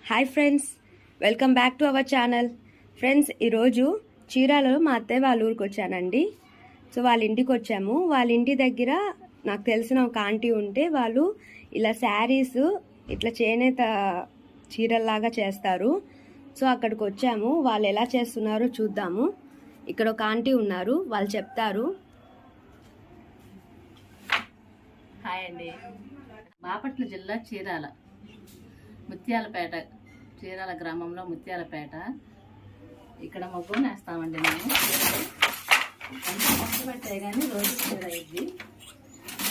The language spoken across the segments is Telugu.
Hi friends, welcome back to our channel. Friends, ఈరోజు చీరాలలో మా అత్తయ్య వాళ్ళ ఊరికి వచ్చానండి. సో వాళ్ళ ఇంటికి వచ్చాము. వాళ్ళ ఇంటి దగ్గర నాకు తెలిసిన ఒక ఆంటీ ఉంటే వాళ్ళు ఇలా శారీస్ ఇట్లా చేనేత చీరల్లాగా చేస్తారు. సో అక్కడికి వచ్చాము. వాళ్ళు ఎలా చేస్తున్నారో చూద్దాము. ఇక్కడ ఒక ఆంటీ ఉన్నారు, వాళ్ళు చెప్తారు. హాయ్ అండి. బాపట్ల జిల్లా ముత్యాలపేట చీరాల గ్రామంలో ముత్యాలపేట. ఇక్కడ మగ్గు నేస్తామండి మేము. కొంచెం కష్టపడతాయి కానీ రోజు చీర అయింది,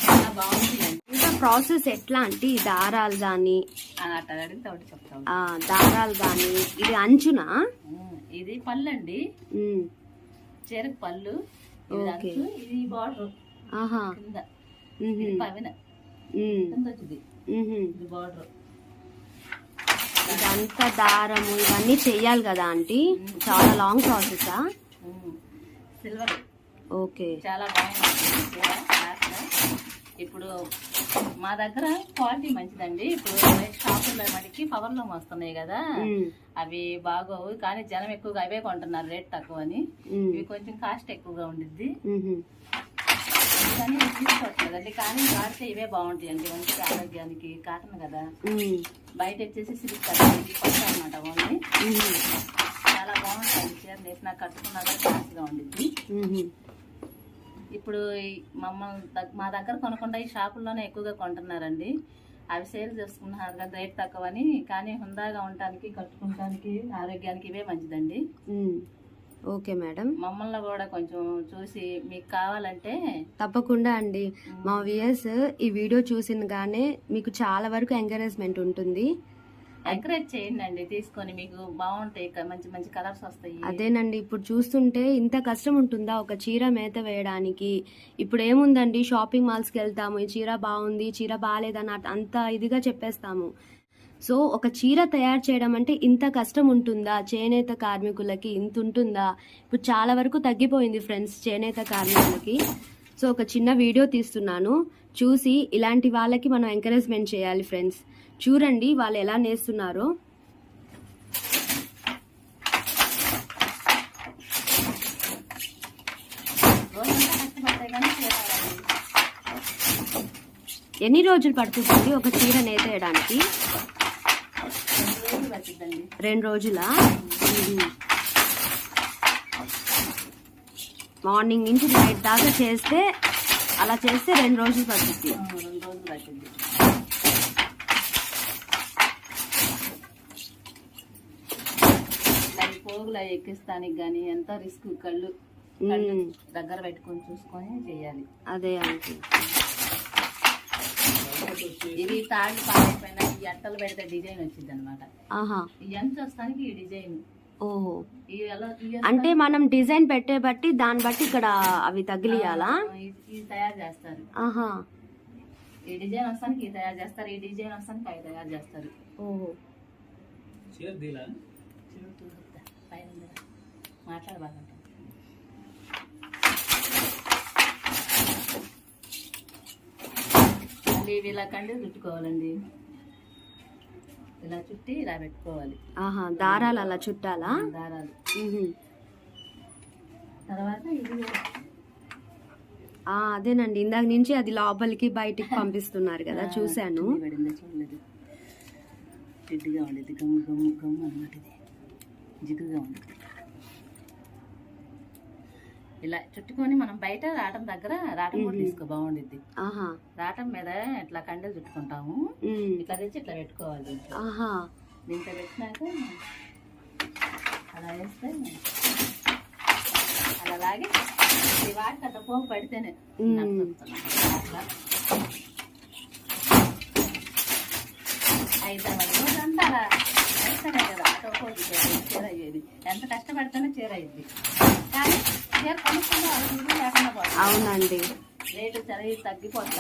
చాలా బాగుంటుంది. ఇంకా ప్రాసెస్ ఎట్లా అంటే దారాలు కానీ అట్లా అడిగితే ఒకటి చెప్తాం. దారాలు కానీ ఇది అంచునా? ఇది పళ్ళు అండి, చీరకు పళ్ళు. ఇది బార్డర్ కింద, పవిన కింద వచ్చింది. ఇది బార్డర్. ఇదంతా దారము ఇవన్నీ చెయ్యాలి కదా ఆంటీ? చాలా లాంగ్ ప్రాసెసా? సిల్వర్. ఓకే, చాలా బాగుంది. ఇప్పుడు మా దగ్గర క్వాలిటీ మంచిదండి. ఇప్పుడు షాపుల్లో మటుకి పవర్ లో వస్తున్నాయి కదా, అవి బాగోవు. కానీ జనం ఎక్కువగా అవే కొంటున్నారు, రేట్ తక్కువ అని. ఇవి కొంచెం కాస్ట్ ఎక్కువగా ఉండిద్ది కానీ తీసుకోవట్లేదండి. కానీ వాడితే ఇవే బాగుంటాయండి, మంచి ఆరోగ్యానికి. కాటన్ కదా, బయట వచ్చేసి సిల్క్ కొత్త అనమాట. ఓన్లీ చాలా బాగుంటుంది. చీర నేసిన కట్టుకున్నా మంచిగా ఉండిద్ది. ఇప్పుడు మా దగ్గర కొనకుండా ఈ షాపుల్లోనే ఎక్కువగా కొంటున్నారండి. అవి సేల్ చేసుకున్నారు కదా, రేట్ తక్కువ అని. కానీ హుందాగా ఉండటానికి, కట్టుకోవడానికి, ఆరోగ్యానికి ఇవే మంచిదండి. ఓకే మేడం, మమ్మల్ని కూడా కొంచెం చూసి మీకు కావాలంటే తప్పకుండా అండి. మా వ్యూయర్స్ ఈ వీడియో చూసినగానే మీకు చాలా వరకు ఎంకరేజ్మెంట్ ఉంటుంది. ఎంకరేజ్ చేయండి అండి, తీసుకొని మీకు బాగుంటాయి, మంచి మంచి కలర్స్ వస్తాయి. అదేనండి, ఇప్పుడు చూస్తుంటే ఇంత కష్టం ఉంటుందా ఒక చీర మేత వేయడానికి? ఇప్పుడు ఏముందండి, షాపింగ్ మాల్స్కి వెళ్తాము, ఈ చీర బాగుంది, చీర బాగాలేదని అంత ఇదిగా చెప్పేస్తాము. సో ఒక చీర తయారు చేయడం అంటే ఇంత కష్టం ఉంటుందా? చేనేత కార్మికులకి ఇంత ఉంటుందా? ఇప్పుడు చాలా వరకు తగ్గిపోయింది ఫ్రెండ్స్ చేనేత కార్మికులకి. సో ఒక చిన్న వీడియో తీస్తున్నాను, చూసి ఇలాంటి వాళ్ళకి మనం ఎంకరేజ్మెంట్ చేయాలి ఫ్రెండ్స్. చూడండి వాళ్ళు ఎలా నేస్తున్నారో. ఎన్ని రోజులు పడుతుంది ఒక చీర నేతేయడానికి? 2 రోజులా? మార్నింగ్ నుంచి నైట్ దాకా చేస్తే, అలా చేస్తే 2 రోజులు పడుతుంది. పోగులు ఎక్కిస్తానికి గానీ ఎంత రిస్క్. కళ్ళు దగ్గర పెట్టుకొని చూసుకొని చేయాలి. అదే అంటే ఇవి తాళ్ళు పాడైపోయినా ఈ అట్టలు పెడితే డిజైన్ వచ్చింది అనమాట. ఈ ఎంత వస్తానికి ఈ డిజైన్. ఓహో, అంటే మనం డిజైన్ పెట్టే బట్టి దాన్ని బట్టి ఇక్కడ అవి తగిలియాలా? ఇది తయారు చేస్తారు. ఈ డిజైన్ వస్తానికి ఇది తయారు చేస్తారు, ఈ డిజైన్ వస్తానికి అవి తయారు చేస్తారు. ఓహో, మాట్లాడబాగంట. ఇవి ఇలా కండి చుట్టుకోవాలండి, ఇలా చుట్టి ఇలా పెట్టుకోవాలి. దారాలు అలా చుట్టాలా? దారాలు. తర్వాత ఇది అదేనండి, ఇందాక నుంచి అది లోపలికి బయటికి పంపిస్తున్నారు కదా, చూశాను. చూడలేదు, జిడ్డుగా ఉండేది, గమ్ము గమ్ము గమ్ము అన్నమాట. ఇది జిగుగా ఉండేది. ఇలా చుట్టుకొని మనం బయట రాటం దగ్గర రాటం కూడా తీసుకో, బాగుండిద్ది. రాటం మీద ఇట్లా కండలు చుట్టుకుంటాము, ఇట్లా తెచ్చి ఇట్లా పెట్టుకోవాలి. దీంట్లో పెట్టినాక అలా వేస్తే అలా లాగి వాటికి అట్లా పోగు పడితేనే అట్లా 5 రోజులంతా అలా వేస్తేనే కదా అటో పోగు చీర అయ్యేది. ఎంత కష్టపడితేనే చీర అయ్యింది. కానీ చీర కొనుక్కునే వాళ్ళు లేకుండా పోతుంది. అవునండి, రేటు చదివి తగ్గిపోతుంది.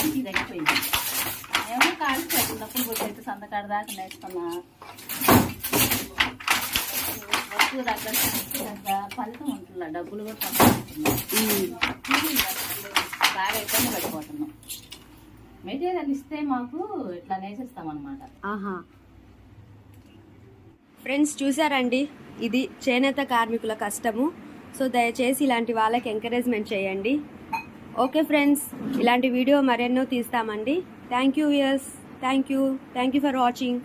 ఇది తగ్గిపోయింది. ఏమో కాళ్ళు నొప్పులు కొట్టేసి సందకాడ దాకా నేర్చుకున్నా. వస్తువు దగ్గర ఫలితం ఉంటుందా, డబ్బులు కూడా పంపుతున్నాం. బాగా ఇబ్బంది పడిపోతున్నాం. మెటీరియల్ ఇస్తే మాకు ఇట్లా నేసేస్తాం అనమాట. ఆహా, ఫ్రెండ్స్ చూసారండి, ఇది చేనేత కార్మికుల కష్టము. సో దయచేసి ఇలాంటి వాళ్ళకి ఎంకరేజ్మెంట్ చేయండి. ఓకే ఫ్రెండ్స్, ఇలాంటి వీడియో మరెన్నో తీస్తామండి. Thank you viewers, thank you for watching.